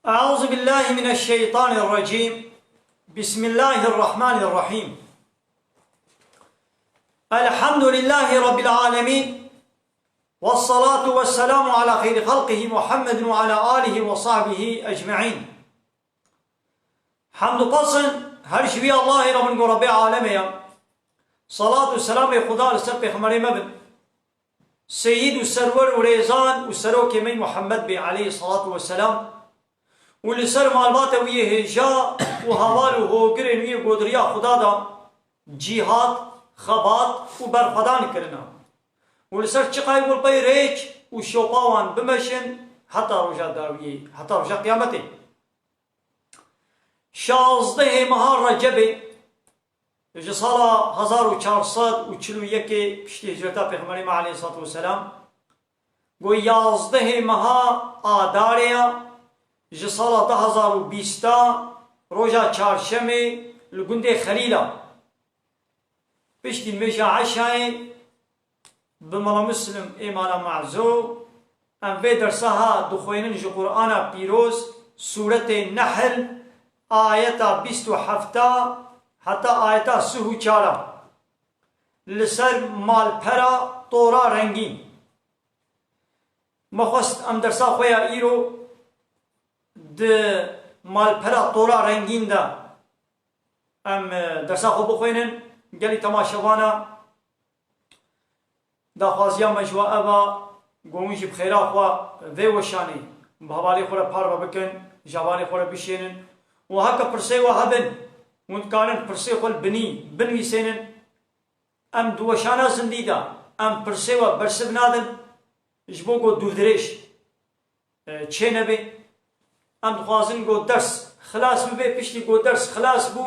أعوذ بالله من الشيطان الرجيم. بسم الله الرحمن الرحيم. الحمد لله رب العالمين، والصلاة والسلام على خير خلقه محمد وعلى آله وصحبه أجمعين. حمد قصن هر شبي الله رب العالمين. صلاة والسلام خدا لسر پیغمبر مبن سيد السرور وريزان وسروك من محمد بي عليه الصلاة والسلام ولسر معلومات ويه هجا وهوال وهوگرن ويه قدريا خدا دا جهاد خبات وبرفدان کرنا ولسر چقای بول پای ریچ وشوپاوان بمشن حتى رجا داویه حتى رجا قیامته. 16 ماه رجب سال 1441 پشتی هجرتا پیغمبر ما علیه الصلاة والسلام گو 11 ماه آداریا سال 2020 روژا چهارشنبه لگنده خلیلا پشتی میشه عشای بملا مسلم ایمانا معزو ام وی درسها دخوینن جو قرآن پیروز سورت نحل آیتا 27 حتی آیتا 34 لسر مال پرا طورا رنگین مخواست ام درسا خویا ایرو د مال پرا طورا رنگین دا ام درسا خو بخوینن گلی تماشوانا دا خوازیا مجوا ابا گومشی بخیرا خوا وی وشانی بحوالی خورا پار بکن جوالی خورا بشینن و هکا پرسی و هبن ونکارن پرسی خول بنوی سینن ام دوشانا زندیدا ام پرسی و برسب نادن جبو گو دوردرش چه نبی ام دخوازن گو درس خلاص ببی پشتی گو درس خلاص بو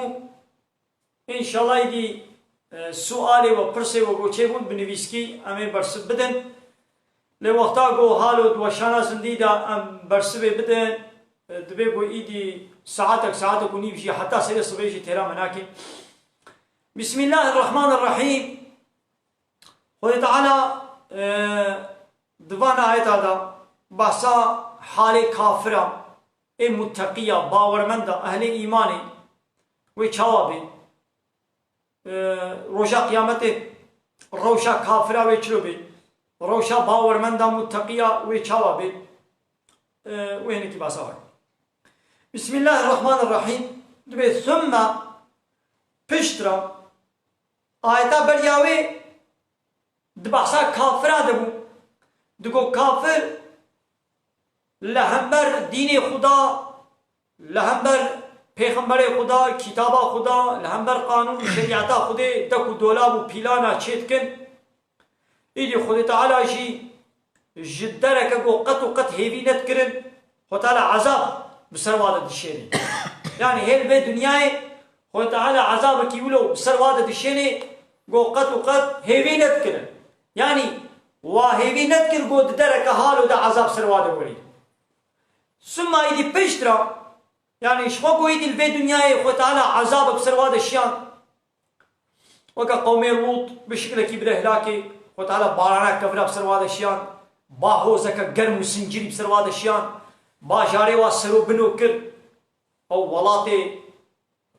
انشالله دی سؤالی و پرسی و گو چه بون بنویسکی امی برسب بدن لوقتا گو حالو دوشانا زندیدا ام برسب بدن دبی گو ایدی ساعتك ونيمشي حتى سيد الصبيشي تيرا مناكي. بسم الله الرحمن الرحيم. خذ تعالى دوانا آيات هذا بحثا حال كافرة متقية باورمندة أهل إيماني ويشاوبي روشا قيامته روشا كافرة ويشلوبي روشا باورمندة متقية ويشاوبي وينكي باساوي. بسم الله الرحمن الرحيم. ثم پشترا آیتا بریاوی دبحثا کافرا دبو دگو کافر لهمبر دین خدا لهمبر پیغمبر خدا کتابا خدا لهمبر قانون شریعتا خدا دکو دولاب و پیلانا چیت کن ایدی خود تعالی جی جدرک گو قط هیوینت کرن خود تعالی عذاب بسروادة الشيني يعني هيل بيت دنياي هو تعالى عذابك يقولوا بسروادة الشيني قو قط وقط هيفي نذكر يعني وهيفي نذكر قو درك حالو دا عذاب سروادة ولي ثم ايدي بيشترا يعني شخوكو ايدي البيت دنياي هو تعالى عذابك بسروادة الشيان وكا قومي لوط بشكل كي بده هلاكي هو تعالى بارانا كفرا بسروادة الشيان باهو زكا قرم وسنجري بسروادة الشيان باجاري واسرو بنو كر او ولاتي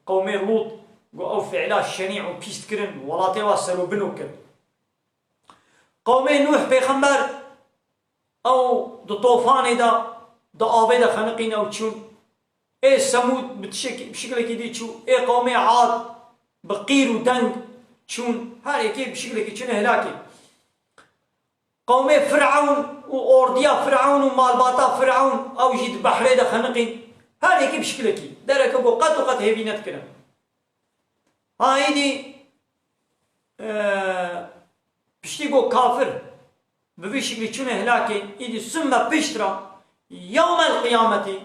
قومي لوط او فعلا شنيع وبيست كرن ولاتي واسرو بنو كر قومي نوح بيغمبر او دو طوفاني دا آبي دا خنقين او تشون اي سمود بشكل كده تشو اي قومي عاد بقير ودنگ تشون هاريكي بشكل كده تشون هلاكي قومي فرعون وأورديا فرعون ومالباتا فرعون أو جيد بحري دا خنقين هذه كيف شكلكي دارك أبو قط وقت هيبينات كنا هايدي بشتيقو كافر بفي شكل چونه هلاكي إيدي ثم بشترا يوم القيامة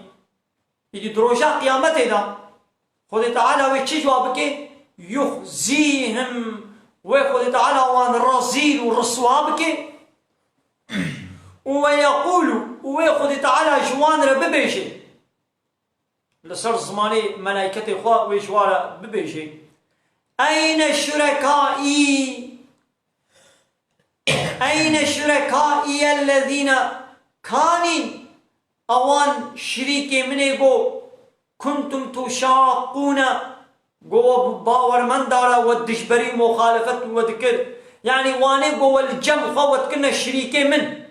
إيدي دروجا قيامته دا خود تعالى ويتشي جوابك يخزيهم وخود تعالى وان رزيل ورسوابك ويقول ويخذ تعالى جوان رببيشي لصر زماني ملائكة إخوة ويجوار ببيشي أين شركائي الذين كانوا اوان شریک منه گو کنتم تشاقون گو باورمند دارا و دشبری مخالفت و ذکر يعني وانه گو الجم خوت كنا شريك من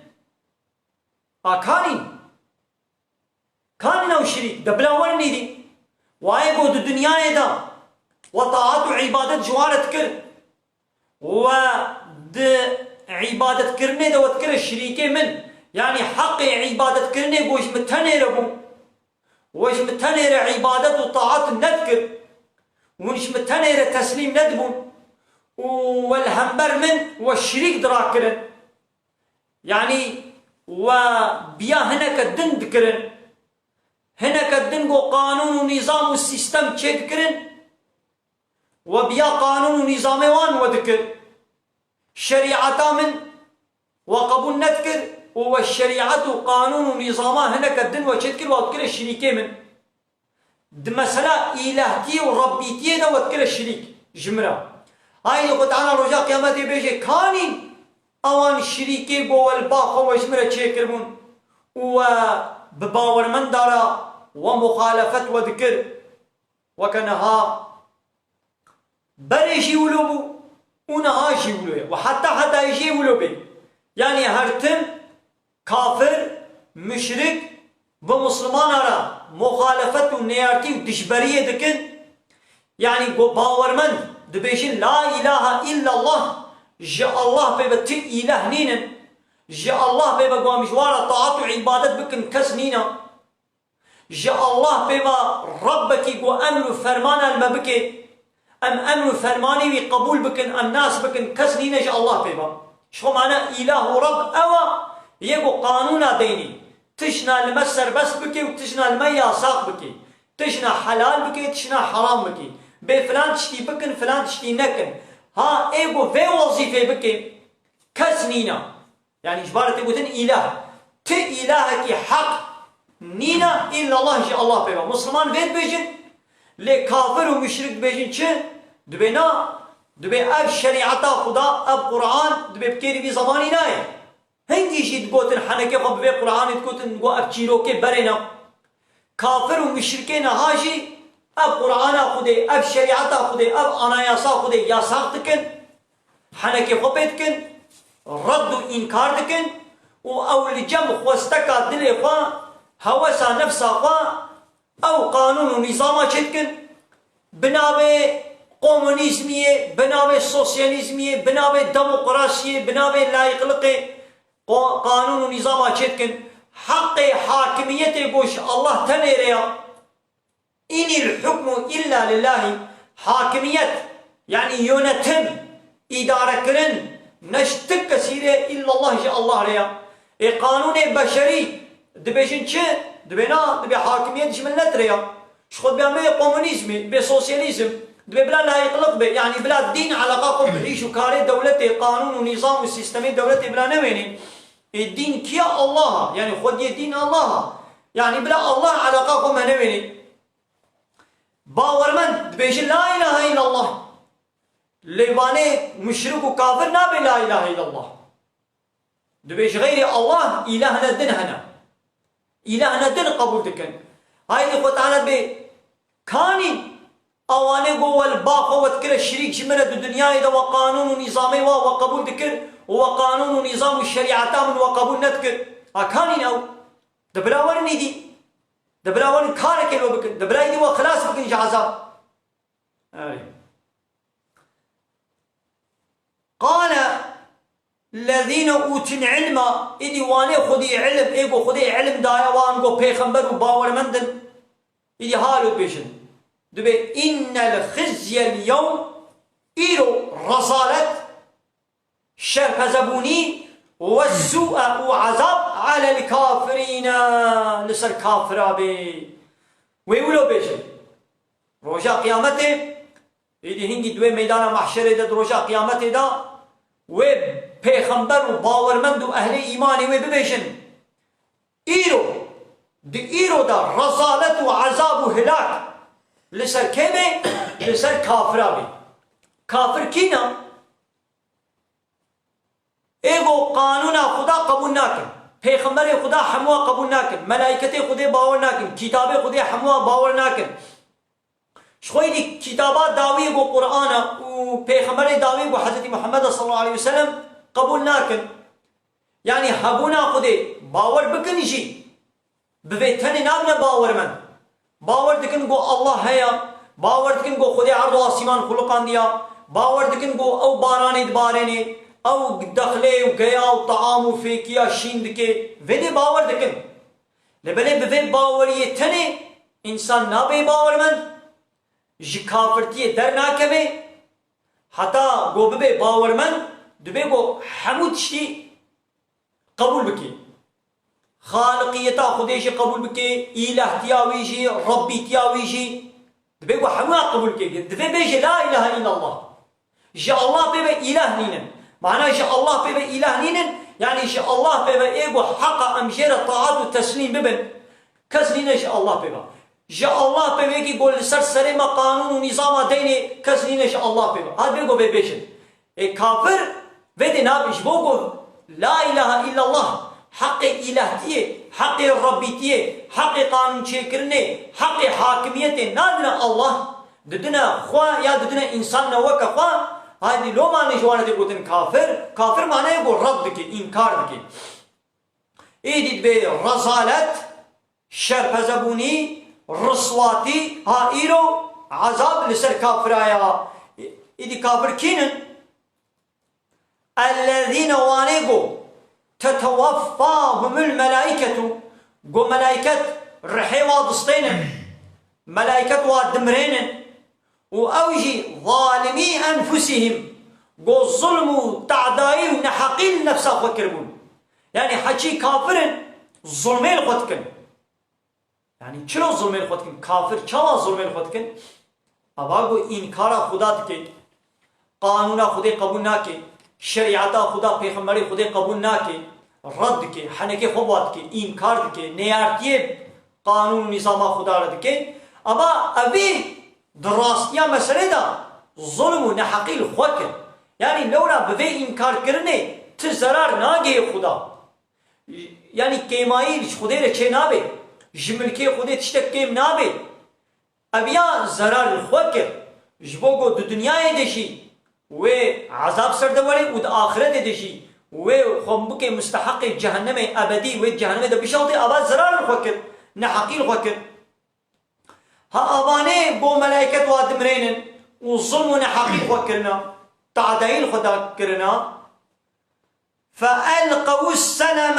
كاني نو شريك دبلا ورني دي واي گو الدنيا دا وطاعت وعبادت جوارت كر و عبادت كرني دا وتكر الشريك من يعني حق عبادت كرني گوش متنير بو وش متنير عبادت وطاعت نذكر ونش متنير تسليم ندبون والهمبر من والشريك دراكرن يعني وبيا هناك الدن ذكرن هناك الدن قو قانون ونظام والسيستم تشي ذكرن وبيا قانون ونظام وان وذكر شريعة من وقبول نذكر والشريعة قانون ونظامها هناك الدن وتشذكر وذكر الشريكين من مسألة إلهتي وربيتي دا وذكر الشريك جمرة هاي يقول تعالى رجاء قيامتي بيجي كاني اوان شريكي بو الباخ وجمرة تشيكرمون وبباور من دارا ومخالفة وذكر وكانها بريجي ولوبو ونها جي ولوبو وحتى يجي ولوبو يعني هرتم كافر مشرك بمسلمان ara مخالفة ونيارتي ودشبرية دكن يعني باور من دبيشن لا إله إلا الله جاء الله بيبتل إله نينا جاء الله بيبا قوامشوارا طاعت وعبادت بكن كس نينا جاء الله بيبا ربك قو أمر فرمانا المبكي أمر فرماني وقبول بكن الناس بكن كس نينا جاء الله بيبا شو معنى إله رب أوا يقو قانونا ديني تشنا المسر بس بكي وتشنا الميا ساق بكي تشنا حلال بكي تشنا حرام بكي بفلان تشتي بكن فلان تشتي نكن ها ايغو في وظيفه بكي كسنينا يعني اجبارة تقولن اله الهك حق نينا الا الله جاء الله بيبا مسلمان بيت بيجن لكافر ومشرك بيجن چه دبنا دبي اب شريعه خدا اب قرآن دبي بكيري في زماني ناي هنگي شي تقولن حنكي خب في قرآن تقولن گو اب چيروكي برينا كافر ومشركين هاجي اب قرآن خودي اب شريعت خودي اب اناياسا خودي ياساق دكن حنكي خبت كن رد وانكار دكن او الجم خوستكا دل خوا هوسا نفسا خوا او قانون ونظام چتكن بناوي قومونيزمية بناوي سوسياليزمية بناوي ديمقراطية بناوي لايقلقي قانون ونظام چتكن حق حاكمية بوش الله تنيريا إن الحكم إلا لله حاكمية يعني يونتم إدارة كرن نشتك كثيرة إلا الله جاء الله ريا قانون بشري دبيشن چه دبنا دبي حاكمية جملت ريا شخد بيعمل قومونيزم بسوسياليزم دبي بلا لا يطلق به يعني بلا دين علاقة بعيشوا كاري دولتي قانون ونظام والسيستم دولتي بلا نويني الدين كيا الله يعني خد دين الله يعني بلا الله علاقة ما نويني باورمند دبيشن لا إله إلا الله لباني مشرك وكافر نابي لا إله إلا الله دبيش غير الله إلهنا الدين هنا إلهنا الدين قبول دكن هاي اللي تعالى بي كاني أواني قوة الباقة وذكر الشريك جملة الدنيا إذا وقانون ونظامي وقبول ذكر وقانون ونظام الشريعة من وقبول نذكر أكاني نو دبلا ورني دي دبلا ورني كارك لو بكن دبلا يدي وخلاص بكن جعزا قال الذين اوتوا العلم إدي واني خدي علم إيقو خدي علم دايا وانقو بيخنبر وباور مندن إدي هالو بيشن دبي إن الخزي اليوم إيرو رسالة شر زبوني والسوء وعذاب على الكافرين لسر كافر بي ويقولوا بيشن روجا قيامته إدي هنجي دوي ميدان محشر دا روجا قيامته دا و پیغمبر و باورمند و اهل ایمانی و ببیشن ایرو دا رسالت و عذاب و هلاک لسر که بی؟ لسر کافر بی کافر کی نا؟ ایگو قانون خدا قبول نکن پیغمبر خدا هموا قبول نکن، ملائکت خدا باور نکن، کتاب خدا هموا باور نکن. شخوی کتابات داوی بو قرآن و پیغمبر داوی بو حضرت محمد صلی الله علیه وسلم قبول نکن. یعنی هبونا خدا باور بکنیشی بویتن نابن باور من باور دکن گو الله هیا، باور دکن گو خدا عرض و آسمان خلقان دیا، باور دکن گو او بارانی دبارینی او دخله و گیا و طعام و فیکیا شین دکه ویده باور دکن. لبنه بوی باوریه تنه انسان نابه باورمند جی کافرتی در ناکبه، حتی گو ببه باورمند دبه گو حمود شی قبول بکی، خالقیتا خودش قبول بکی، الہ تیاویشی ربی تیاویشی دبه گو حمود قبول کی، دبه بیش لا اله الا الله. جی الله ببه الہ نینن، معناه جی الله ببه الہ نینن يعني جي الله ببه ايغو حق امجير الطاعات والتسليم ببن كز نينه جي الله ببه جي الله ببه كي قول سرسري ما قانون ونظام ديني كز نينه جي الله ببه هاد بيغو ببيشن كافر ودي نابش بوغو لا اله الا الله حق الهتيه حق ربيتيه حق قانون چيكرنه حق حاكميته نادنا الله ددنا خوا يا ددنا انسان نوك خوا هذه لو معنی جوانه تقولن کافر معنی گو رد کی انکار کی ایدید به رزالت شرپزبونی رسواتی ها ایرو عذاب لسر کافر آیا ایدی کافر کینن الذين وانيغو تتوفاهم الملائكة گو ملائكة رحي وادستين ملائكة وادمرين وأوجي ظالمي أنفسهم قو الظلم تعدائي ونحقيل نفسه فكربون يعني حكي كافر ظلمين خدكن يعني چرا ظلمين خدكن كافر چرا ظلمين خدكن أباقو إنكار خدا دكي قانون خدا قبول ناكي شريعة خدا پیغمبر خدا قبول ناكي رد دكي حنكي خوبات دكي إنكار دكي نيارتيه قانون نظام خدا دكي أبا أبي دراستیا مسئله دا ظلم و نحقیل خود کن یعنی لولا بوی انکار کرنه تو ضرر ناگه خدا یعنی کیمایی خودی را چه نابه جملکی خودی تشتک کم نابه ابیا ضرر خود کن جبو گو دو دنیای دشی و عذاب سردواری و دا آخرت دشی و خمبک مستحق جهنم ابدی و جهنم دا بشالتی ابا ضرر خود کن نحقیل خود کن ها أباني بو ملائكة وادمرين وظلمنا حقيق وكرنا تعديل خدا كرنا فألقوا السلم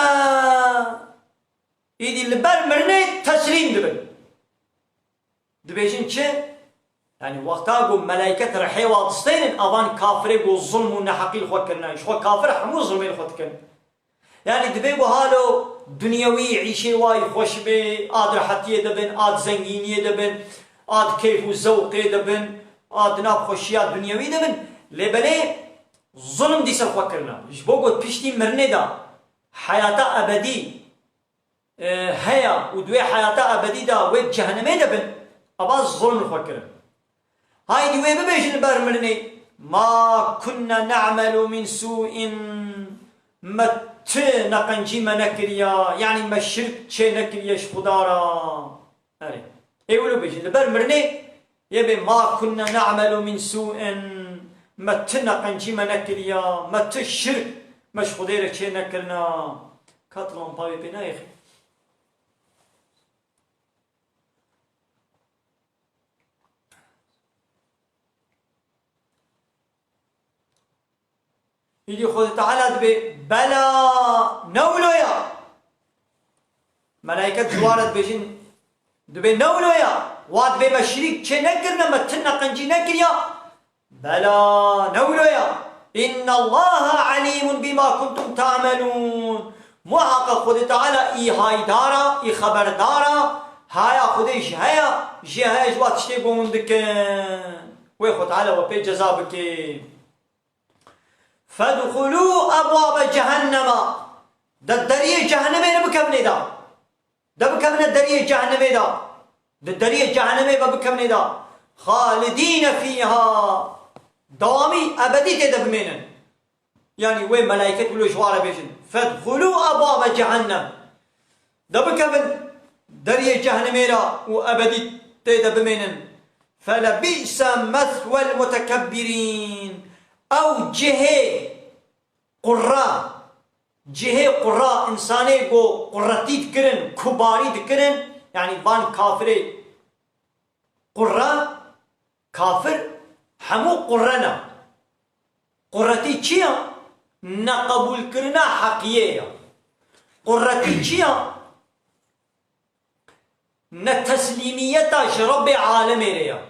إذا البر مرني تسليم دبيجين چه يعني وقتا قو ملائكة رحي وادستين أبان كافر قو ظلمنا حقيق وكرنا إيش هو كافر حمو ظلمين خد كرنا يعني دبيبو هالو دنيوي عيشي واي خوش بي آد راحتيه دبن آد زنگينيه دبن آد كيف وزوقه دبن آد ناب خوشيات دنيوي دبن لبني ظلم دي سر فكرنا جبو قد پشتي مرنه دا حياة أبدي هيا ودوي حياة أبدي دا ويد جهنمي دبن أبا ظلم فكرنا هاي دوي ببيجن بار مرنه ما كنا نعمل من سوء ته نقنجی ما نکریا یعنی ما شرک چه نکریش خدا را اره ایولو بجید بر مرنه یه به ما كنا نعمل من سوء ما ته نقنجی ما نکریا ما ته شرک مش خدا را چه نکرنا کاتلان پاوی پینا ایخی يجي خود تعالى دبي بلا نولو يا ملائكة زوارت بيجين دبي نولو يا واد بي مشريك چه نكرنا متنا قنجي نكريا بلا نولو يا إن الله عليم بما كنتم تعملون محقق خود تعالى اي هاي دارا اي خبر دارا هايا خودش هيا جي هاي جوات شتي قومندك وي خود تعالى وبي جزابك فادخلوا أبواب جهنم الدرية جهنم بكمني دا بكمن الدرية جهنم دا الدرية جهنم بكمني دا خالدين فيها دوامي أبدي تدبمين يعني وين ملائكة ولو جوارة بيجن فادخلوا أبواب جهنم دبكبن دري جهنميرا وأبدي تيدا بمينن فلبئس مثوى المتكبرين أو جهة قراء إنساني قو قرتي دكرن كباري دكرن يعني بان كافري قراء كافر همو قرنا قرتي چيا نقبول کرنا حقية قرتي چيا نتسليميتا رب عالمي ريا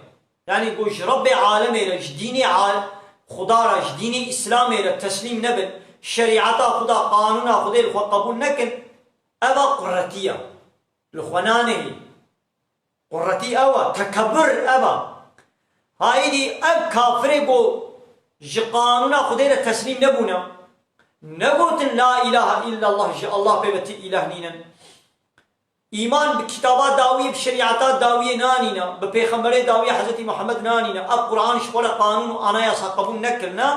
يعني قوش رب عالمي ريا جديني خدا را جديني اسلامي ريا تسليم نبن شريعتا خدا قانونا خدا الخوا قبول نكن أبا قرتيا الخواناني قرتي أوا تكبر أبا هاي دي أب كافري قو قانونا خدا را تسليم نبونا نقول لا إله إلا الله الله بيبتي إله نينا إيمان بكتابات داوية بشريعات داوية نانينا ببيخمبر داوية حضرت محمد نانينا أب قرآن شخولا قانون أنا يساقبون نكلنا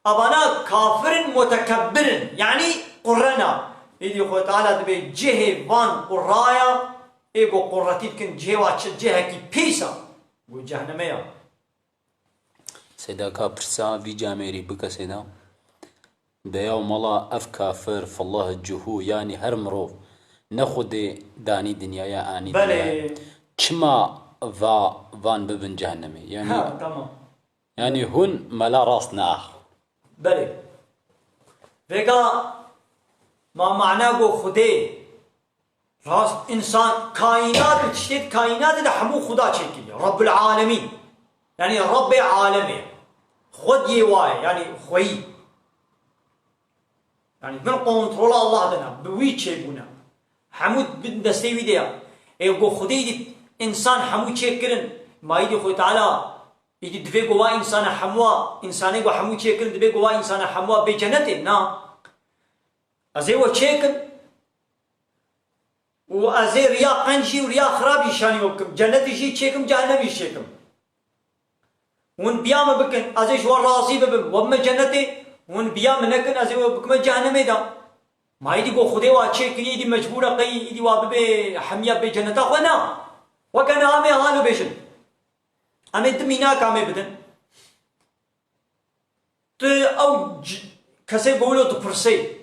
أبانا كافر متكبر يعني قرنا إذا خوة تعالى دبي جهة وان قرايا إيقو قرتي بكن جهة كي بيسا وجهنمية سيدا كابرسا في جاميري بك سيدا بيوم الله أف كافر فالله الجهو يعني هرمروف نخود داني دنيا يا آني بله كما فان ببن جهنمي يعني تمام يعني هن ملا راسنا أخ بله فيقا ما معناه خده راس إنسان كائنات تشتت كائنات ده حمو خدا چكي رب العالمين يعني رب عالمي خد يواي يعني خوي يعني من كنترول الله دنا بوي چيبونا حمود بدستوي ديا ايغو خدي دي انسان حمو چيكرن ما يدي خو تعالى يدي دفي گوا انسان حموا انساني گو حمو چيكرن دفي گوا انسان حموا بجنت نا ازي و چيكن و ازي ريا قنجي وريا خرابي شاني وكم جنتي شي چيكم جهنمي شيكم ون بيام بكن ازي شو راضي بب وما جنتي ون بيام نكن ازي بكم جهنمي دا ما يدي قو خدي واتشي كي يدي مجبورة قي يدي واببي حمية بجنة خوانا وكان عامي هالو بيشن عامي دميناك عامي بدن ت او كسي قولو تبرسي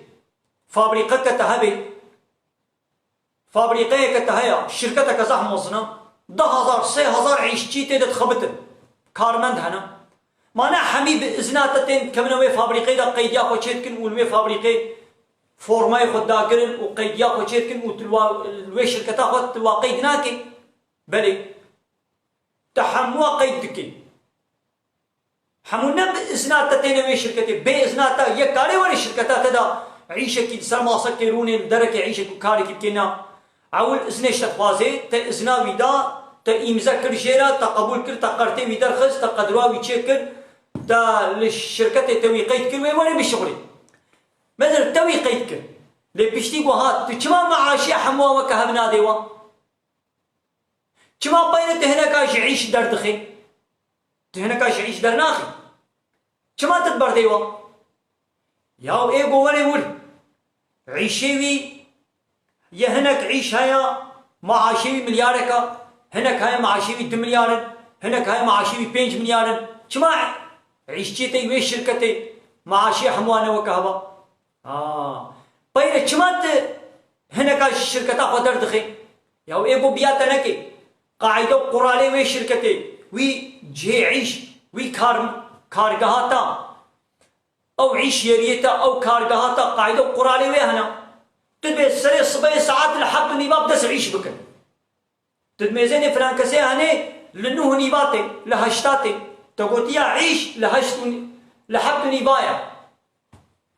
فابريقة كتهبي فابريقة كتهيا شركة كزح مصنع 10,000 3,000 عيشتي تيدت خبتن كارمند هنا مانا حمي بإذناتتين كمنوي فابريقة دا قيديا خوشيتكن ولوي فابريقة فورماي خود داكرن وقيديا خوشيتكن وتلوي شركتا خود تلوا قيدناكي بلي تحموا قيدكي حمونا بإذناتتين وي شركتي بإذناتا يكاري وري شركتا تدا عيشك سلماسك كيروني درك عيشك كاري كينا اول إذنش تخوازي تا إذناوي دا تا إمزا كر جيرا تا قبول كر تا قرتي وي درخص تا قدرواوي تشيكر تا للشركة توي قيد كر وي بشغلي مثلا توي قيد كر لي بيشتي هات تشما معاشي حموا وكهبنا ديوا تشما بين تهنكاش عيش دردخي تهنكاش عيش درناخي تشما تدبر ديوا ياو ايغو ولي ول عيشيوي يهنك عيش هيا معاشيوي ملياركا هناك هاي معاشيوي 2 مليار هناك هاي معاشيوي 5 مليار تشما عيشتي وي شركتي معاشي حموانا وكهبا بين تشما هناك الشركة قدر دخي ياو ايغو بياتنكي قاعدة قرالي وي شركتي وي جي عيش وي كارغاتا او عيش يريتا او كارغاتا قاعدة قرالي وي هنا تدبي سري صبي ساعات لحق نيباب دس عيش بكن تدميزين فلان كسي هني لنوه نيباتي لهشتاتي تقوتيا عيش لحق نيبايا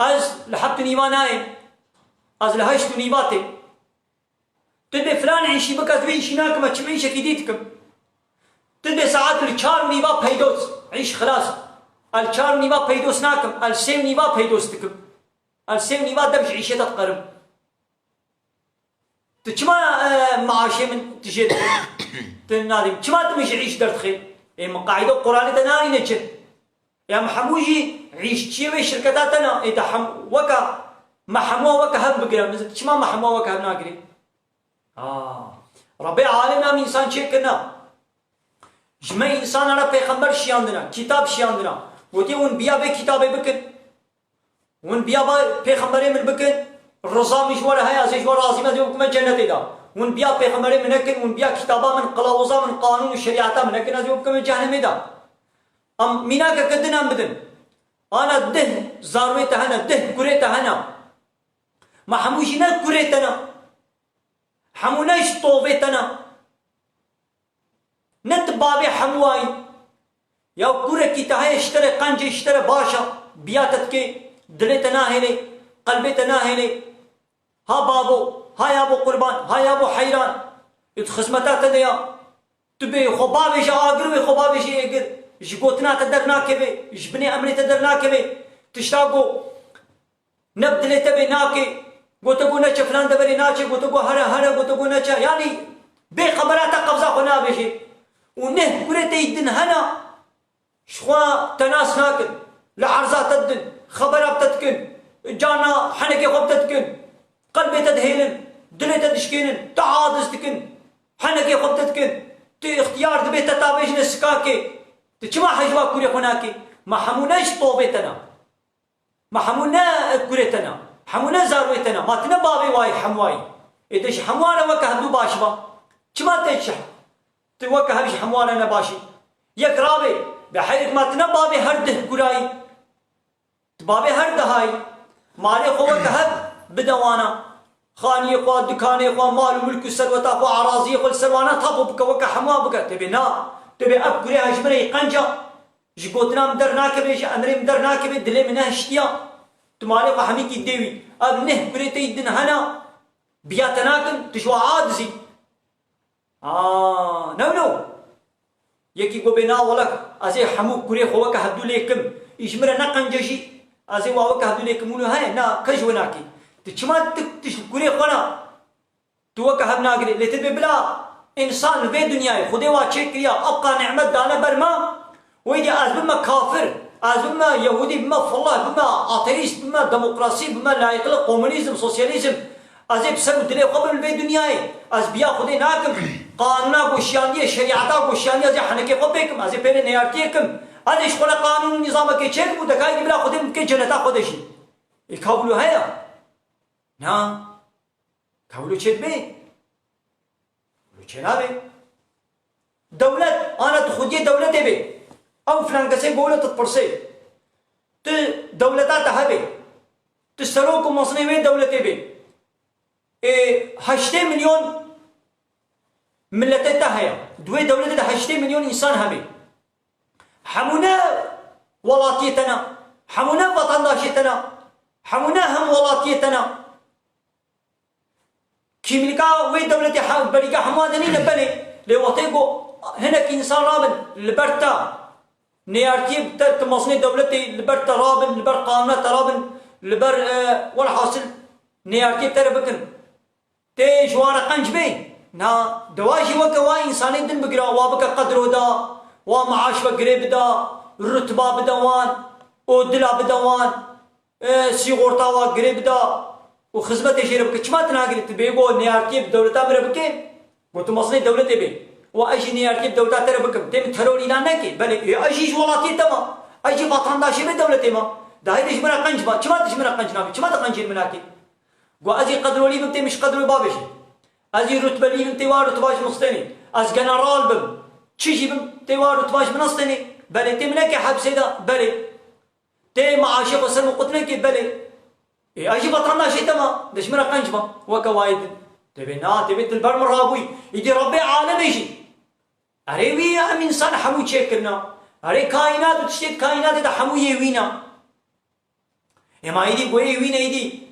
از لحق نيباناي از لهشت نيباتي تدبي فلان عيشي بكت ويشي ناكما تشمعيش كديتكم تدبي ساعات الچار نيباب بيدوس عيش خلاص الچار نيباب بيدوس ناكم السيم نيباب بيدوس تكم السيم نيباب دبش عيشتها تقرب تشما معاشي من تجد تنادم تشما تمشي عيش درت خير اي مقاعده قراني تناني نجد يا محموجي عيش شيء شركتاتنا إذا وكا محموا وكا هب بقرا شما محموا وكا هب ناقري ربي عالم هم إنسان شيء كنا جمع إنسان على پیغمبر شياندنا كتاب شياندنا وتي ون بيا به كتابه بكن ون بيا به پیغمبر من بكن الرضا مجوار هيا زي جوار عظيمة زي حكم الجنة دا ون بيا پیغمبر من نكن ون بيا كتابا من قلاوزا من قانون الشريعة من نكن زي حكم الجهنم دا أم مينا كدنا بدن أنا ده زاروي تهنا ده كوري تهنا ما حموشنا كوري تنا حموناش طوفي تنا نت بابي حمواي يا كوري كي تهاي اشتري قنجي اشتري باشا بياتت كي دلتنا هلي قلبتنا هلي ها بابو ها يا ابو قربان ها يا ابو حيران اتخزمتات ديا تبي خبابي جا اقربي خبابي جي يقر جبوتنا تدرنا كبي جبني امري تدرنا كبي تشتاقو نبدل تبي ناكي قوتقو نچ فلان دبري ناچي قوتقو هره قوتقو نچ يعني بي خبرات قبضه خنا بشي ونه كرت يدن هنا شخوا تناس ناكل لعرزات تدن خبرات تتكن جانا حنكي خب تتكن قلبي تدهيلن دلي تدشكين تعاضز تكن حنكي خب تتكن تي اختيار دبي تتابيش نسكاكي تشما حجوا كوري خناكي ما حموناش طوبتنا ما حمونا كوريتنا حمونا زارويتنا ما تنا بابي واي حمواي إدش حموانا وكهدو باشبا شما تيشح توكه هبش حموانا نباشي يكرابي بحيث ما تنا بابي هرده كوراي بابي هرده هاي مالي قوة كهب بدوانا خاني قوة دكاني قوة مال ملك السلوة قوة عراضي قوة السلوانا طبو بك وكا حموا بك تبي نا تبي أب كوري هجمري قنجا جبوتنا مدر ناكبي أمري مدر ناكبي دلي منها اشتيا تمالي قحمي كي ديوي أب نه كوري تيدن هنا بياتناكن تشوا عادزي نو يكي قو بنا ولك أزي حمو كوري خوك هدو ليكم إجمرا نقنجشي أزي واوك هدو ليكم ولو هاي نا كجوناكي تشما تكتش كوري خونا توك هبناكري لتبي بلا إنسان في دنياي خدي واتشي كريا أبقى نعمة دانا برما ويدي أزبما كافر أزبما يهودي بما فالله بما أتريست بما ديمقراطي بما لايقل كومونيزم سوسياليزم أزي بسبب دلي قبل في دنياي أز بيا خدي ناكم قانونا بوشيانية شريعتا بوشيانية زي حنكي قبيكم أزي بين نيارتيكم أزي شخونا قانون النظام كي تشيك ودكاي بلا خدي ممكن جنتا خدشي يكابلو هيا نا كابلو تشيك بي چنابه دولت أنا تخدي دولت به أو فلان كسي بقوله تتبرسي ت دولتات هبه تسروق مصنوعي دولت به 8 مليون ملتات هيا دوي دولت 8 مليون إنسان هبه حمونا ولاتيتنا حمونا وطناشتنا حمونا هم ولاتيتنا كيميكا وي دولتي بريكا حمادني نبني لوطيقو هناك إنسان رابن لبرتا نيارتي تمصني دولتي لبرتا رابن لبر قانونات رابن لبر والحاصل نيارتي تربكن تي جوانا قنجبي نا دواجي وكوا إنساني دن بقرا وابك قدرو دا ومعاش بقريب دا الرتبة بدوان ودلا بدوان سيغورتا وقريب دا وخدمة يشيربك كم تناقل تبيعو نيارتي بدولتا مربكين وتمصني دولتي بي وأجي نيارتي بدولتا تربكم تم تروري لانكي بل أجي جولاتي تما أجي باطنداشي بدولتي ما ده هيدش مرا قنج ما كم تش مرا قنج نامي كم تقنجين مناكي وأجي قدرولي بنتي مش قدروا بابشي أجي رتبة لي بنتي وارتباش مستني أز جنرال بم تشيجي بنتي وارتباش منستني بل تي مناكي حبسي دا بل تي معاشي وسلم قطنكي بل أجي بطرنا شيء تما دش مرا قنجمة وكوايد تبي نا تبي تلبر مرابوي يجي ربي عالم يجي أريوي أم إنسان حمو تشكرنا أري كائنات وتشتت كائنات ده حمو يوينا إما يدي قوي يوينا يدي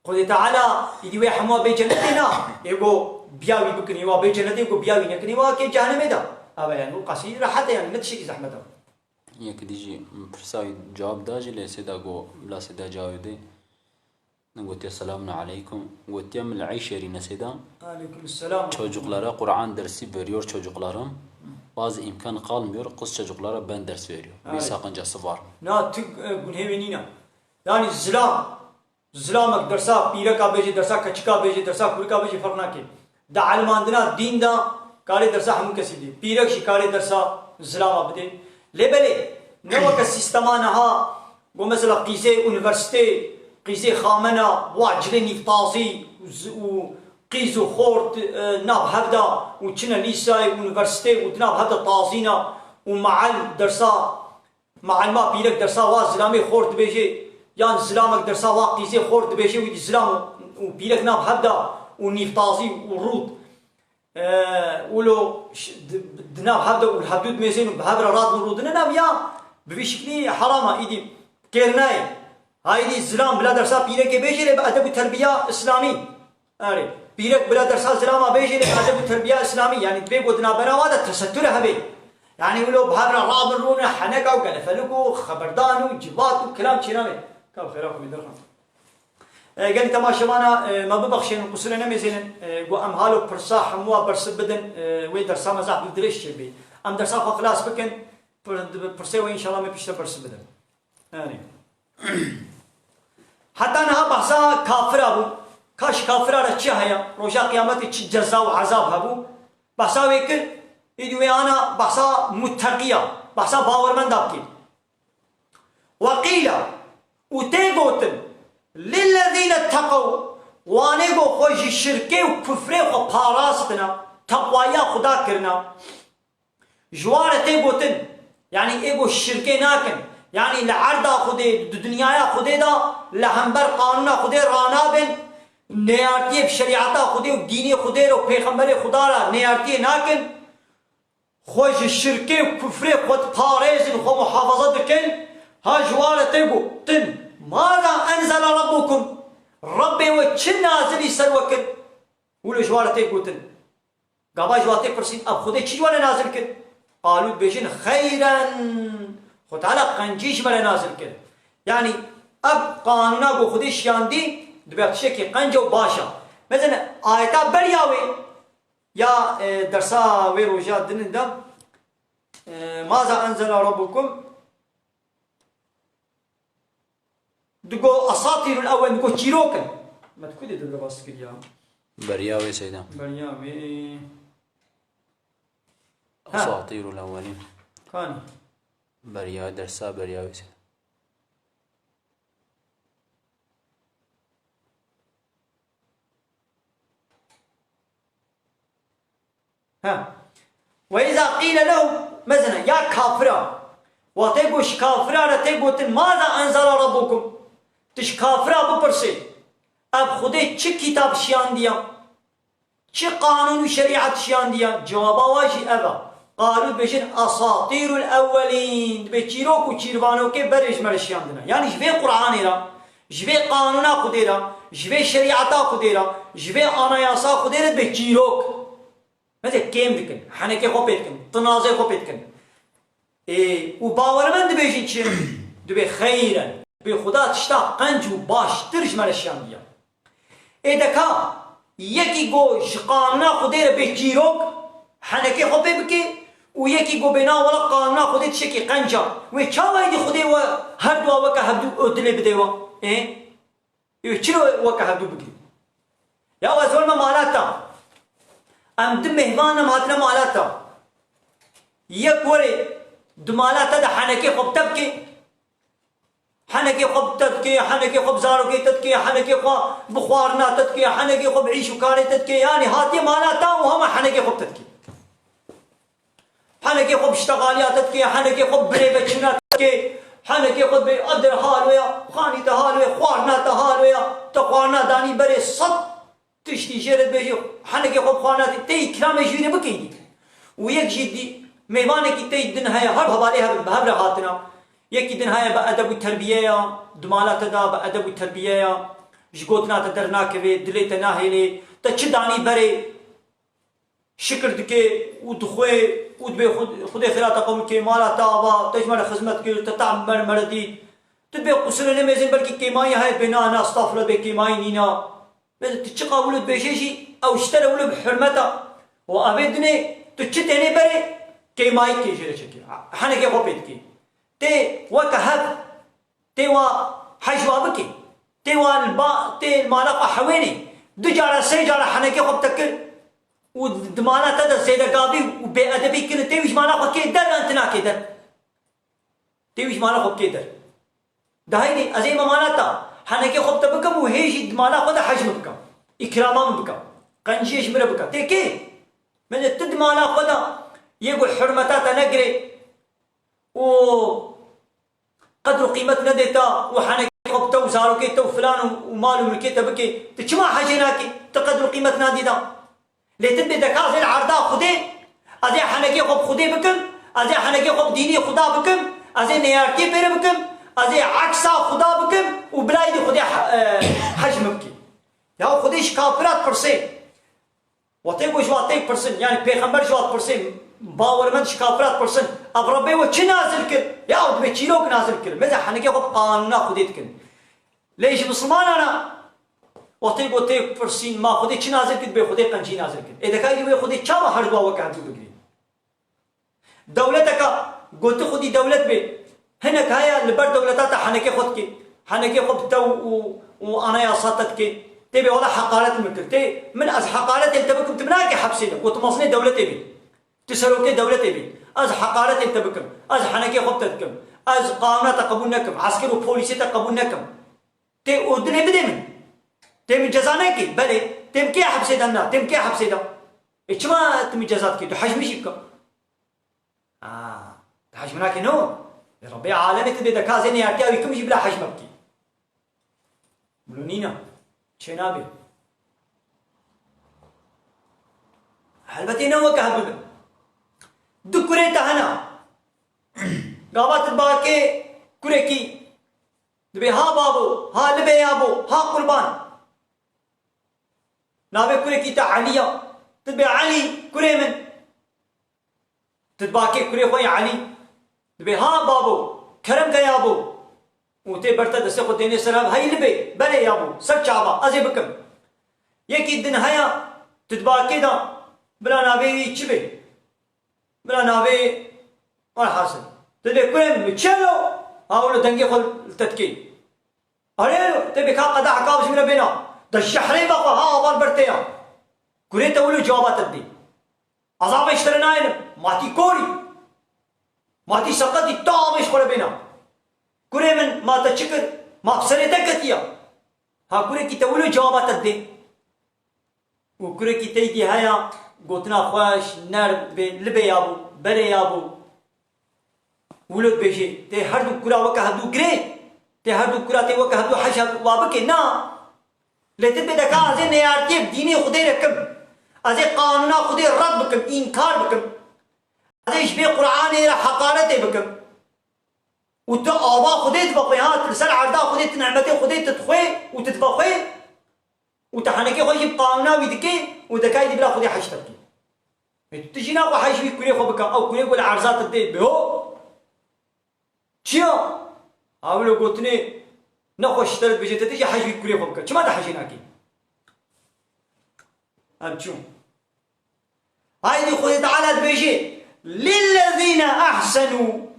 قل تعالى يدي ويا حمو بيجنتنا يبغو بياوي بكني وا بيجنتي يبغو بياوي نكني وا كي جهنم ده أبا يعني قصير حتى يعني نتشي زحمته يك ديجي برساي جواب داجي لسيدا جو لا سيدا جاودي قلت السلام عليكم قلت يوم العيشري نسيدا عليكم السلام çocuklara Kur'an dersi veriyor çocuklarım bazı imkan kalmıyor. Kız çocuklara ben ders veriyor. Bir Evet. sakıncası var. Na tık günhevenina. Yani zilamak dersa pireka beji dersa kaçika beji dersa kurika beji fark nake. Da almandina din da kare dersa hamu kesidi. Pirek şi kare dersa zilama bide. Lebele ne vaka sistemana ha bu mesela qise üniversite qise khamena vacile niftazi و قيزو خورت ناب هبدا وشنا ليساي ونيفرسيتي ودناب هبدا طازينا ومعل درسا مع ما بيلك درسا وا زلامي خورت بيجي يعني زلامك درسا وا قيزي خورت بيجي ويدي زلام وبيلك ناب هبدا ونيف طازي ورود ولو دناب هبدا والحدود ميزين وبهبرا راد ورودنا ناب يا بشكل حرامه ايدي كيرناي هايدي زلام بلا درسا بيلك بيجي بأدب تربيه اسلامي أري بيرك بلا درسا زلاما بيجي لأدب التربية الإسلامية يعني تبي قدنا بناوادا تستر هبي يعني ولو بهبنا راب الرونا حنكا وقال فلكو خبردانو جباتو كلام شنامي كم خيراكم يدرهم قال لي تماشى وانا ما ببخشين قصرنا مزين قو امهالو برصاح موا برس بدن وي درسا مزاح بدريش بي ام درسا خلاص بكن برسوي ان شاء الله ما بيشتا برس بدن يعني حتى انها بحثا كافر ابو كاش كافرة چه هيا روجا قيامتي چه جزاء وعذاب هبو بحثا ويكر يدوي انا بحثا متقية بحثا باورمن دابكي وقيل وتيغوتن للذين اتقوا وانيغو خوش الشركي وكفري وباراستنا تقوايا خدا كرنا جوار تيغوتن يعني ايغو الشركي ناكن يعني لعرضا خدي دنيايا خدي دا لهمبر قانونا خدي رانابن نیارتی شریعتا خودی و دینی خودی رو پیغمبر خدا را نیارتی نکن خوش شرکی و کفری خود پارزین خود محافظت کن ها جوارته گو تن ماذا انزل ربكم ربي و چه نازلی سر وکن ولو جوارته گو تن گابا جوارته پرسید اب خودی چی جوار نازل کن قالوا بيجين خيرا خود تعالى قنجيش بلا نازل کن يعني اب قانونا گو خودی شیاندی دبيت شكي قنجو باشا مثلا آيتا برياوي يا درسا ويروجات دنين دم ماذا أنزل ربكم دقو أساطير الأول دقو تشيروكا ما تكودي دقو باسكر يا برياوي سيدا برياوي أساطير الأولين كان بريا درسا برياوي سيدا ها وإذا قيل لهم مثلا يا كافرة وتيجوش كافرة تيجوتن ماذا أنزل ربكم تش كافرة ببرسي أب خدي چه كتاب شيان ديا چه قانون وشريعة شيان ديا جوابا واجي أبا قالوا بيجن أساطير الأولين بيشيروك وشيربانوك برج مرشيان دنا يعني جبه قرآن را جبه قانونا خديرا جبه شريعة خديرا جبه آناياسا خديرا بيشيروك مثل كيم دكن حنكي خوبيتكن تنازع خوبيتكن وباورمند بيجي چه دبي خيرا بخدا تشتا قنج باش ترج مرشيان ديا دكا يكي گو قانونا خدير بيجيروك حنكي خوبيبكي ويكي گو بنا ولا قانونا خدي تشكي قنجا وچاوي دي خدي و هر دوا وكا هبدو ادلي بديوا يچرو وكا هبدو بگي يا وزول ما مالاتا ام دم مهمان ماتنا مالاتا یک وری دمالاتا دا حنكي خوب تبكي حنكي خوب تبكي حنكي خوب زاروكي تبكي حنكي خوب بخوارنا تبكي حنكي خوب عيشو كاري تبكي يعني هاتي مالاتا وهم حنكي خوب تبكي حنكي خوب اشتغاليات تبكي حنكي خوب بريبتشنا تبكي حنكي خوب بقدر هالويا خاني تهالويا خوارنا تهالويا تخوارنا داني بري صد تشتي جرد بيجي حنكي خوب خواناتي تي كلام جيري بكيدي ويك جدي ميوانك تي دن هيا هرب عليها بهبره هاتنا يكي دن هيا بأدب التربية دمالات دا بأدب التربية جقوتنا تدرناك في دليت ناهيلي تشداني بري شكر دكي ودخوي ودبي خدي خيرات قومك مالا تابا تجمل خدمتك تتعمل مردي تدبي قصرنا ميزن بلكي كيماي هاي بنانا استغفر بكيماي نينا تشقى ولد بيشيشي او اشترى ولد بحرمته وابدني تشتني بري كي ماي كي جيرة شكي حنكي خوبيت كي تي وكهب تي و حجوابكي تي والبا تي المالقة حويني دجارة سيجارة حنكي خوب تكل ودمانا تدا زيدا قابي وبأدبي كنا تي وش مانا خوب كي در أنتنا كي در تي وش مانا خوب كي در دهيني أزي ما مانا تا حنكي خوب تبكم وهيجي دمانا خودا حجم بكم إكرامان بكم قنجيش مرة بكم تي كي من التدمانا خودا يقول حرمتاتا نقري و قدر قيمتنا ديتا وحنكي خوب تو زارو كي تو فلان ومالو ملكيتا بكي تشما حاجيناكي تقدر قيمتنا ديتا لتبدي دكازي العرضاء خدي أزي حنكي خوب خدي بكم أزي حنكي خوب ديني خدا بكم أزي نيارتي بير بكم أزي عكسا خدا بكم وبلايدي خدي حجم بكي يا خديش كافرات برسين وتيجو جواتي برسن يعني بيغمبر جوات برسن باورمند شكافرات برسن أغربي وش نازل كل يا ود بتشيلوك نازل كل ماذا حنكي خوب قانونا خديت كل ليش مسلمان أنا وتيجو تي برسين ما خدي شو نازل كل بخدي قنجي نازل كل إذا كان يبي خدي كم هردوا وكانتو بقولي دولتك قلت خدي دولة بي هناك هيا لبر دولتها حنكي خد كي حنكي خوب تو وأنا يا صاتت كي تبي ولا حقارة الملك تي من أز حقارة تبكم تبناكي حبسينا وتمصني دولة تبي تسروكي دولة تبي أز حقارة تبكم أز حنكي خبتكم أز قانون تقبلناكم عسكر وبوليسي تقبلناكم تي ودني بدمن تي من جزاناكي بلي تم كي حبسينا تم كي حبسينا إيش ما تم جزاتك تحجمي شيكم تحجمناكي نو يا ربي عالمي تبي دكازيني أرتيا ويكم يجيب لا حجمك ملونينا شنابي هلبتي نوك هبل دكوري تهنا قابات الباكي كوريكي دبي ها بابو ها لبي يابو ها قربان نابي كوريكي تا عليا تبي علي كوري من تتباكي كوري خوي علي دبي ها بابو كرم يابو وتي برتا دسي خديني سلام هاي لبي بلي يابو سك شعبا ازي بكم يكي الدن هيا تتباكي دا بلا نابي تشبي بلا نابي والحاصل تدي كريم تشلو هاولو دنجي خل تتكي هريلو تبي كا قدا حكاوش من بينا دا الشحري بقى ها اول برتيا كوري تقولوا جوابات تدي عذاب اشترناين ماتي كوري ماتي سقطي طامش خل بينا كوري من ما تشكر ما بسرتك كتيا ها كوري كي تقولوا جوابات تدي وكوري كي تيجي هيا قوتنا خوش نار لبي يابو بلي يابو ولد بيجي تي هردو كورا وكا هدو جري تي هردو كورا تي وكا هدو حشا وابكي نا لتبي دكا ازي نيارتيب ديني خدي ركب ازي قانونا خدي رد بكم انكار بكم ازي شبي قرآني حقارتي بكم وتو آبا خدي تبقي ها ترسل عردا خدي نعمتي خدي تدخوي وتتبخوي وتحنكي خوي بقانونا ويدكي ودكاي دي بلا خدي حشتكي تجينا خو حيشوي كوري خو بكم او كوري يقول عرزات تدي بهو چيا اولو قلتني نخوش اشترت بجي تجي حيشوي كوري خو بكم چما تحشيناكي ام شو هاي دي خدي تعالى بيجي للذين احسنوا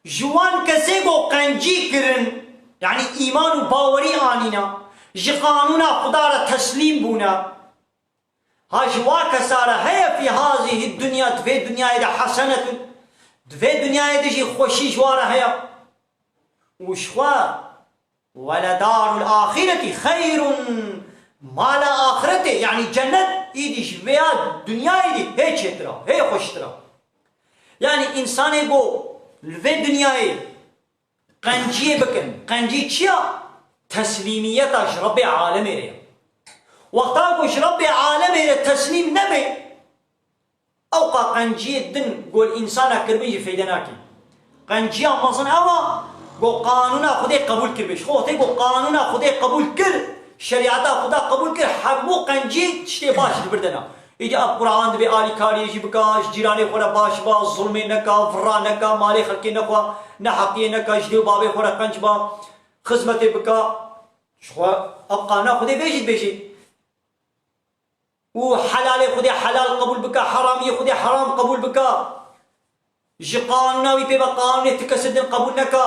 جوان كسيغو قنجي كرن يعني ايمان وباوري انينا جي قانونا خدارة تسليم بونا ها جوا كسارة هي في هذه الدنيا دفي الدنيا إذا حسنة دفي الدنيا إذا جي خوشي جوارة هي وشوا ولدار الآخرة خير مال آخرته يعني جنة إيدي شوية دنيا إيدي هي شترا هي خوشترا يعني إنسان يقول لفي الدنيا قنجي بكن قنجي تشيا تسليميتاش ربي عالمي ريا وقتاكوش ربي عالمي ريا تسليم نبي اوقا قنجي الدن قول انسانا كربيجي فيدناكي قنجي مصن اوا قول قانونا خدي قبول كربيش خوتي قول قانونا خدي قبول كر شريعتا خدا قبول كر حربو قنجي تشتي باش دبردنا يجي القرآن دبي آلي كاري يجي بكاش جيراني خورا باش با ظلمي نكا فرا نكا مالي خلقي نكوا نحقي نكا جديو بابي خورا قنج با خدمتي بكا شو أبقانا خدي بيجي وحلالي خدي حلال قبول بكا حرامي خدي حرام قبول بكا ji qanûna wî pê ve qanûnê ti kes din qebûl neke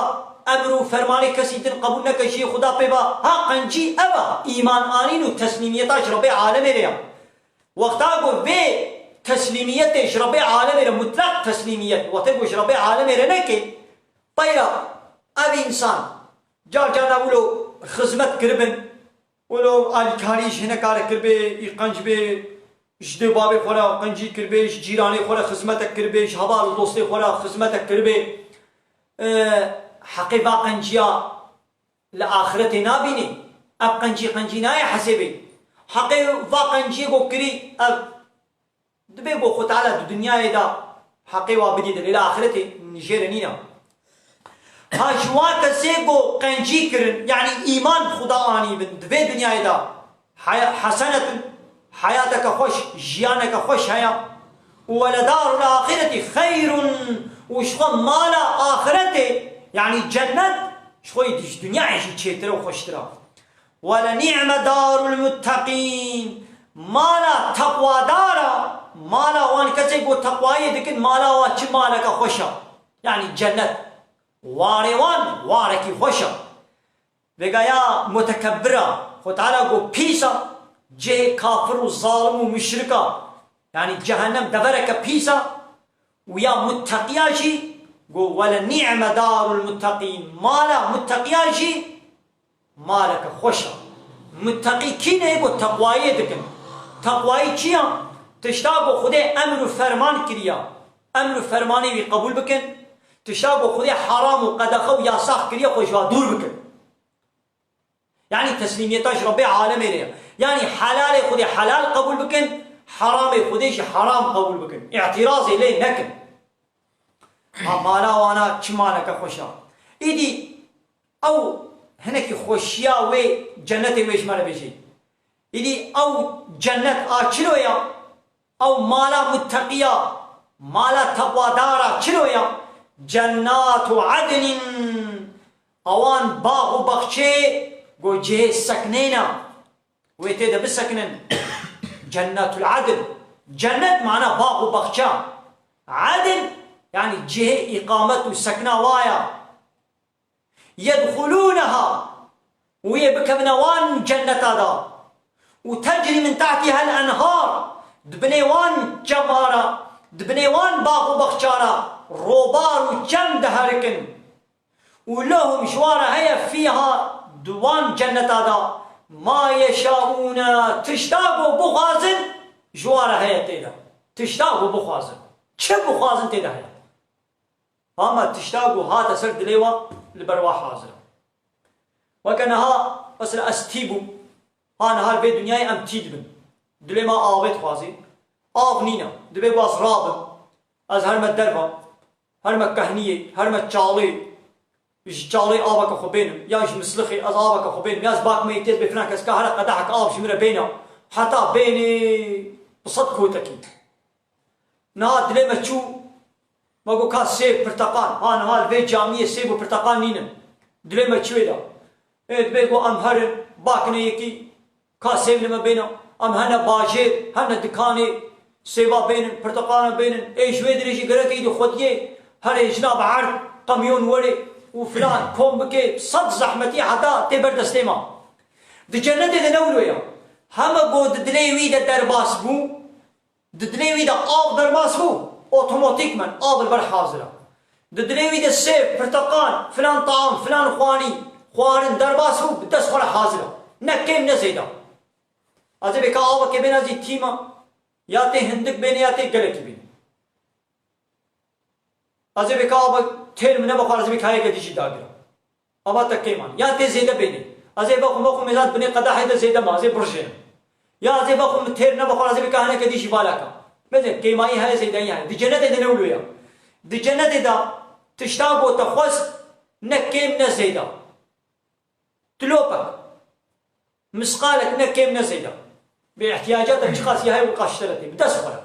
emr û fermanê kesî din qebûl neke jiyê xuda pê ve ha qencî ev e îman anîn û teslîmiyeta ji Rabbê alemê re ye wexta got vê teslîmiyetê ji Rabbê alemê re mutlaq teslîmiyet wextê got ji Rabbê alemê re neke peyra ev însan car carna wilo xizmet kiribin wilo alîkarî ji hinek kare kiribê î qenc bê ji dê babê xwe re qencî kiribê ji cîranê xwe re xizmetek kiribê ji heva li dostê xwe re xizmetek kiribê heqê va qenciya li axiretê nabînî ev qencî naye hesêbê heqê va qenciyê got kirî ev dibe got xwe teala di dunyayê da heqê wa bidî lê li axiretê jê re nîne ha ji wan kesê got qencî kirin yanî îman bi xuda anî bin di vê dunyayê da hesenetin hayateke xweş jiyaneke xweş heye û weledarul axireti xeyrun û ji xwe mala axiretê yanî cennet ji xwe dunyayê jî çêtir û xweştir e welenî'me darul muttaqîn mala teqwadar e mala wan kesê got teqwayê dikin mala wan çi maleke xweş e yanî cennet warê wan warekî xweş e vêgaya mutekebbir e xwe teala got pîs e cihê kafir û zalim û müşrik e yanî cehennem devereke pîs e û ya mutteqiya jî got welenî'me darul muttaqîn mala mutteqiya jî maleke xweş e mutteqî kîne got teqwayê dikin teqwayî çi ye tişta got xwedê emr û ferman kiriye emr û fermanê wî qebûl bikin tişta got xwedê heram û qedexe û yasax kiriye xwe ji wa dûr bikin yanî teslîmiyeta ji Rabbê alemê re ye yanî helalê xwedê helal qebûl bikin heramê xwedê jî heram qebûl bikin îtirazê lê nekin ha mala wana çi maleke xweş e îdî ew hinekî xweşiya wê cennetê wê ji me re bêjî îdî ew cennet a çilo ye ew mala mutteqiya mala teqwadara çilo ye cennatu adnin ewan bax û bexçê got cihê seknê ne wê tê de bisekinin cennetul adn cennet mana bax û bexça adn yanî cihê îqamet û sekna waya yedxulûneha wê bikevine wan cenneta da û tecrî min tehtiha el enhar dibinê wan cemara dibinê wan bax û bexçara robar û cem diherikin û lehum ji wan re heye fîha di wan cenneta da ma yeşaûne tişta got bixwazin ji wan re heye tê de tişta got bixwazin çi bixwazin tê de heye ama tişta got hate ser dilê we li ber wa hazir e weke niha mesela ez tî bûm ha nihar vê dunyayê em tî dibin dilê me avê dixwazî av nîne dibe got ez rabim ez her me derve her me kehniyê her me çalê ji çalê aveke xwe bênim ya ji mislixê ez aveke xwe bênim ya ez bakmeyê têz bê filan keska here qedehek av ji min re bêne heta bênê bi sed kotekî niha dilê me çû me got ka sêv pirteqal ha niha li vê camiyê sêv û pirteqal nînin dilê me çi wê da dibe got em herin bakine yekî ka sêv li me bêne em hene bajêr hene dikanê sêva bênin pirteqala bênin ê ji wê dirê jî gerekî di xwediyê herê jinab erd qemyon werê û filan kom bike sed zehmetî heta tê berdestê me di cennetê de ne wilo ye heme got di dilê wî de derbas bû di dilê wî de av derbas bû otomatîkmen av li ber hazir e di dilê wî de sêv pirteqal filan taam filan xwanî xwarin derbas bû bi dest xwe re hazir e ne kêm ne zêde ez ê vêka avekê bêne ez ê tîma ya tê hindik bêne ya tê gelekî bêne ez ê vêka ava têr min nebixwar ez ê vêka heyekê dijî dagire ama te kêman ya tê zêde bêne ez ê vexwim mêzan binê qedehê de zêde me ez ê birjênim ya ez ê vexwim têr nebixwar ez ê vêka hinekê dijî balaka bêne kêmayî heye zêdeyî heye di cennetê de ne wilo ye di cennetê de tişta got te xwest ne kêm ne zêde tilopek misqalek ne kêm ne zêde bê ihtiyacatek çi qasî heye wî qaştere tê bi dest xwe re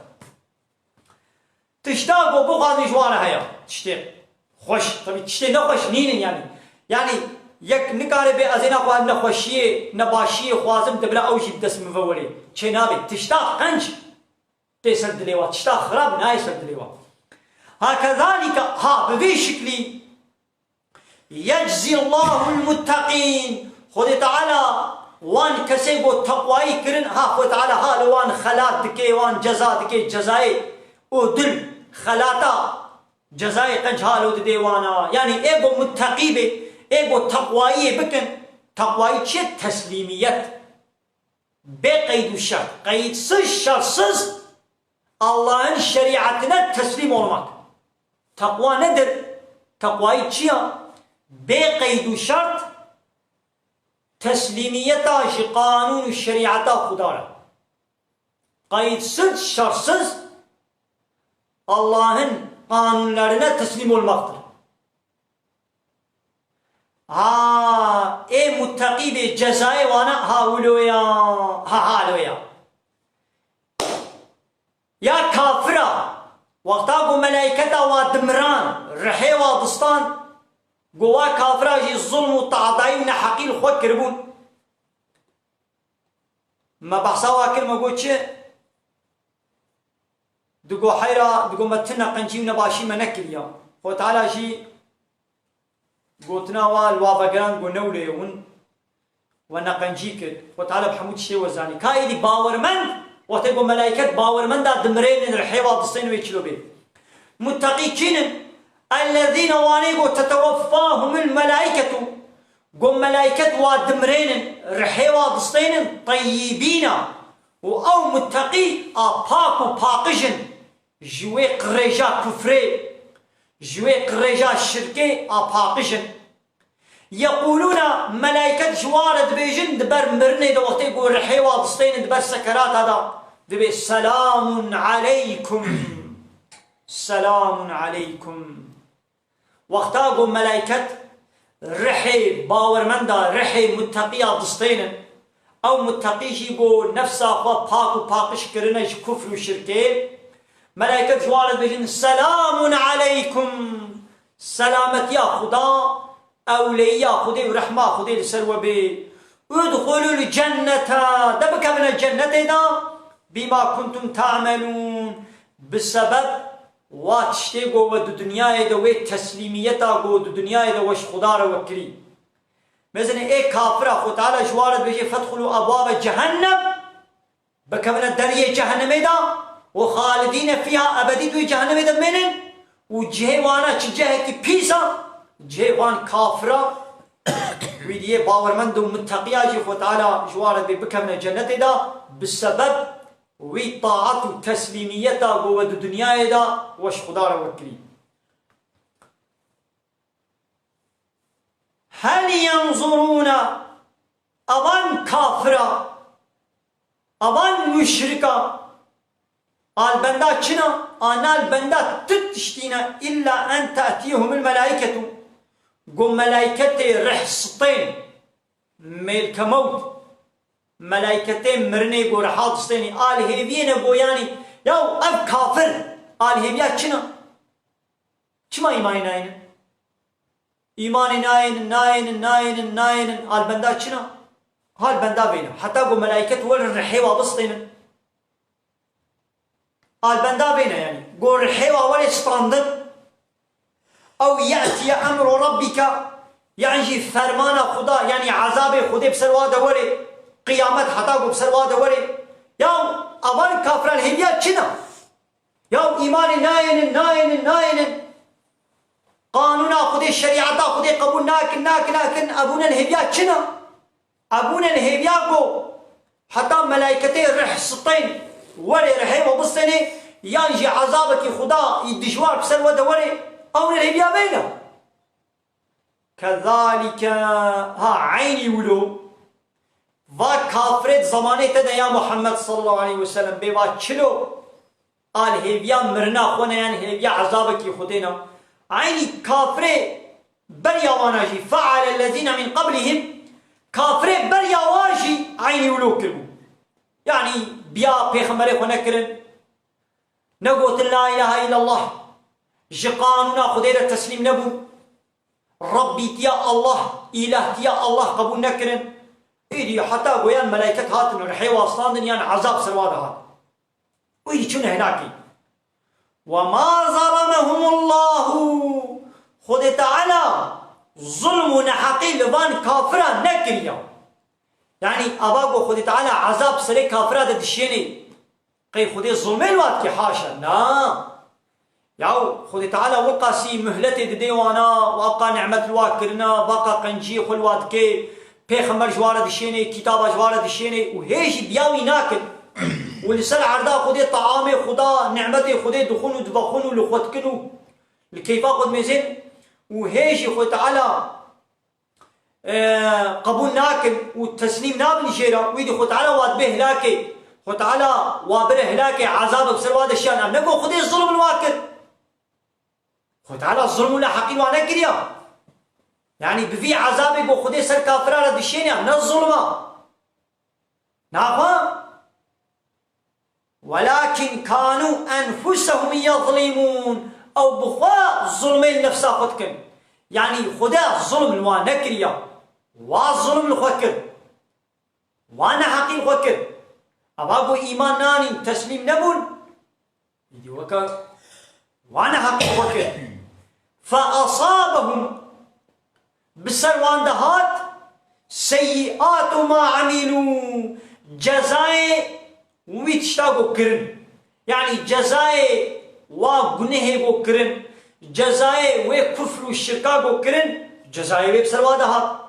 tişta got bixwazî ji wan re heye tiştê xweş tabii tiştê nexweş nînin yanî yanî yek nikare bê ez ê naxwazim ne xweşiyê ne başiyê xwazim dibire ew jî bi dest min ve werê çê nabe tişta qenc tê ser dilê we tişta xirab nayê ser dilê we هكذلك ها بوی شکلی يجزي الله المتقين خود تعالى وان کسی گو تقوایی کرن ها خود تعالى ها لوان خلات دکے وان جزا دکے جزائے او دل خلاتا جزائے قنج حالو دیوانا یعنی ایگو متقی بے ایگو تقوایی بکن تقوایی چیه تسلیمیت بے قید و شرط قیدsiz şartsız Allah'ın şeriatine teslim olmak. Takva nedir? Takvayı çiye? Be kaydu şart teslimiyeta şi kanun şeriata Khudara. Kayıtsız şartsız Allah'ın kanunlarına teslim olmaktır. Ha, muttaki bir cezayı vana ha uluya ha haluya. Ya kafira vaqta bu melaiketa ve dimran rihi ve distan gova kafira ji zulm ve ta'dayi ne hakil xwe kirbun ma bahsa vakil ma goçe dugo hayra dugo matna qanjim ne bashi ma nakiliya xwe taala ji gotna wa lwabagran go newleyun ve naqanji kir xwe taala bhamud şey wazani kaidi bawerman وتقول ملائكة باور من دا دمرين الحيوة ضستين ويكيلو بي متقيكين الذين وانيقو تتوفاهم الملائكة قم ملائكة ودمرين الحيوة ضستين طيبين أو متقي أباكو باقجن جوي قريجا كفري جوي قريجا شركي أباقجن يقولون ملائكة جوارد بيجن دبر مرني دو وقت يقول الحيوة ضستين دبر سكرات هذا دبي سلام عليكم سلام عليكم وقتا قوم ملائكة رحي باور من دا رحي متقية ضستين او متقيش يقول نفسه خوا باكو باقش كرنش كفر وشركي ملائكة جوارد بيجن سلام عليكم سلامت يا خدا أولياء خدي ورحمة خدي لسروا بي ادخلوا الجنة دبك من الجنة دا بما كنتم تعملون بسبب واتشتي قو ودو دنيا دا وي تسليميتا قو ودو دنيا دا وش خدا را وكري مثلا اي كافرة خو تعالى جوارد بيجي فادخلوا أبواب جهنم بك من الدرية جهنم دا وخالدين فيها أبدي دو جهنم دا منن وجهوانا چجه كي بيسا جهوان كافرة ويديه باورمند ومتقيا جي خو تعالى جوارد بك من الجنة دا بسبب وي طاعت و تسلیمیتا گو دو دنیای دا وش خدا را وکری هل ينظرون اوان کافرا اوان مشرکا البندا چنا آنا البندا تتشتینا إلا أن تأتيهم الملائكة گو ملائكة رحصتين ملك موت ملائكتين مرني قو رحاط ستيني آل هيبينا قو يعني يو أب كافر آل هيبيا چنا چما إيمان ناين إيمان ناين آل بندا چنا هال بندا بينا حتى قو ملائكت ول الرحيوة بسطينا آل بندا بينا يعني قو الرحيوة ول استراندن أو يأتي أمر ربك يعني جي فرمان خدا يعني عذاب خدا بسروا دوري قيامت حتى قو بسروا دوري يو أول كافر الهبيات چنا يو إيمان ناين قانون خدا الشريعة خدا قبول ناكن أبونا الهبيات چنا أبونا الهبيات قو حتى ملائكتي رحصتين وري رحيم وبصني ينجي عذابك خدا يدجوار بسروا دوري أو الهبيات بينا كذلك ها عيني ولو و کافرت زمانه تده یا محمد صلی الله علیه وسلم به و چلو آل هیویا مرنا خونه یعنی هیویا عذاب کی خودینا عینی کافره بریاواناجی فعل الذين من قبلهم کافره بریاواجی عینی ولو کربو یعنی بیا پیغمبر خونه کرن نگوت لا اله الا الله جی قانونا خودینا تسلیم نبو ربی تیا الله اله تیا الله قبول نکرن إيدي حتى قويان ملائكة هاتن ورحي واصلاندن يعني عذاب سرواده هات وإيدي چون هناكي وما ظلمهم يظلمهم الله خود تعالى ظلم نحقي لبان كافرا نكريا يعني أباقو خود تعالى عذاب سري كافرا دشيني قي خود ظلمي الوقت كي حاشا لا ياو خود تعالى وقاسي مهلتي ديوانا وابقى نعمة الواكرنا بقى قنجي خلوات كي پیغمبر جوارا دشيني كتابا جوارا دشيني وهيش بياوي ناكل ولسر عرضا خود طعام خدا نعمت خود دخون دبخون لخوت كنو الكيفا خود مزن وهيش خود تعالى قبول ناكل والتسليم نابل جيرا ويدي خود تعالى واد به هلاكي خود تعالى وابره هلاكي عذاب بسر واد الشان ام نقول خود الظلم الواكر خود تعالى الظلم لا حقيل وانا كريا يعني بفي عذابك وخود سر كافرة دشيني ام الظلمة نعم ولكن كانوا أنفسهم يظلمون أو بخوا ظلمين نفسا خدكن يعني خدا ظلم الوانكريا والظلم الخوكر وانا حقيم خوكر أباقو إيمان ناني تسليم نبول يدي وكا وانا حقيم خوكر فأصابهم بسر واندهات سيئات ما عملوا جزاء ويتشتاقو كرن يعني جزاء وغنه كرن جزاء وكفر والشركاقو كرن جزاء بسر وادهات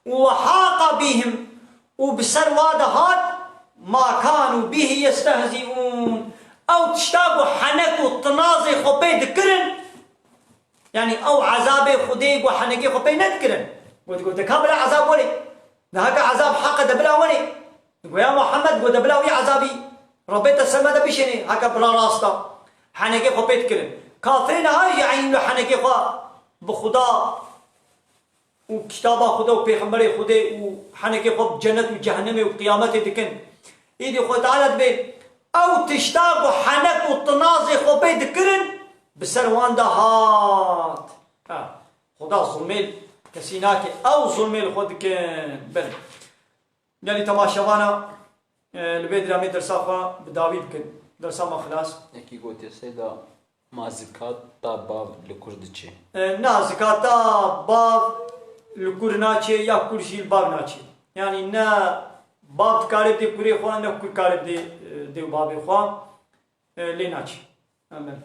وحاق بهم وبسر وادهات ما كانوا به يستهزئون او تشتاقو حنكو طنازي خبيد كرن يعني او عذاب خديق وحنكي خبيد ندكرن وتقول دكابلا عذاب ولي نهاك عذاب حق دبلا ولي يقول يا محمد قد بلاوي عذابي ربيت السماء بشني هكا بلا راستا حنكي خبيت كلم كافرين هاي يعني له حنكي خا بخدا وكتابه خدا وبيغمبري خدا وحنكي خب جنة وجهنم وقيامته دكن ايدي خو تعالى به او تشتاق حنك وطنازي خبيت كرن بسروان دهات خدا ظلميل كسيناك او ظلميل خد كن بل يعني تماشوانا البيت رامي درسا خوا بداوي بكن درسا ما خلاص اكي قلت سيدا ما زكاة باب لكردشي نا زكاة باب لكرناچه يا كرشي الباب ناچه يعني نا باب تكارب دي كوري خوا نا كور كارب دي باب خوا ليناچه امين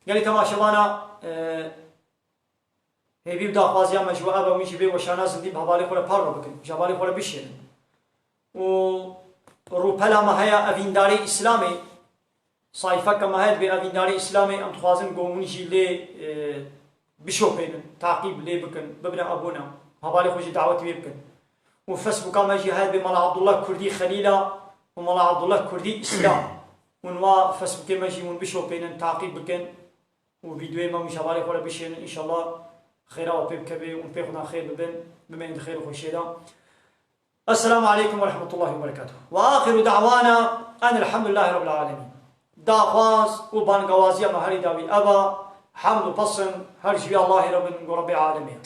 يعني تماشوانا هيبي بدا خوازيا مجموعه بويش بي وشانا زندي بحوالي خورا پار بكن جوالي خورا بشين و روپلا مهیا اوینداری اسلامی صایفه که مهد به اوینداری اسلامی ام تخوازن گومونی جیلی بشوپین تعقیب لی بکن ببنا ابونا حوالی خوشی دعوتی بکن و فیسبوک ما جهاد به ملا عبدالله کردی خلیلا و ملا عبدالله کردی اسلام ونوا فیسبوک ما جیمون بشوپین تعقیب بکن و ویدیوی ما مش حوالی خورا بشین ان شاء الله خیره و پیب کبی و پیخنا خیر ببن بمن خیر خوشیدا. السلام عليكم ورحمة الله وبركاته. وآخر دعوانا أن الحمد لله رب العالمين. داخواز وبانقوازيا مهاري داوي أبا حمد وبصن هرجي الله رب العالمين.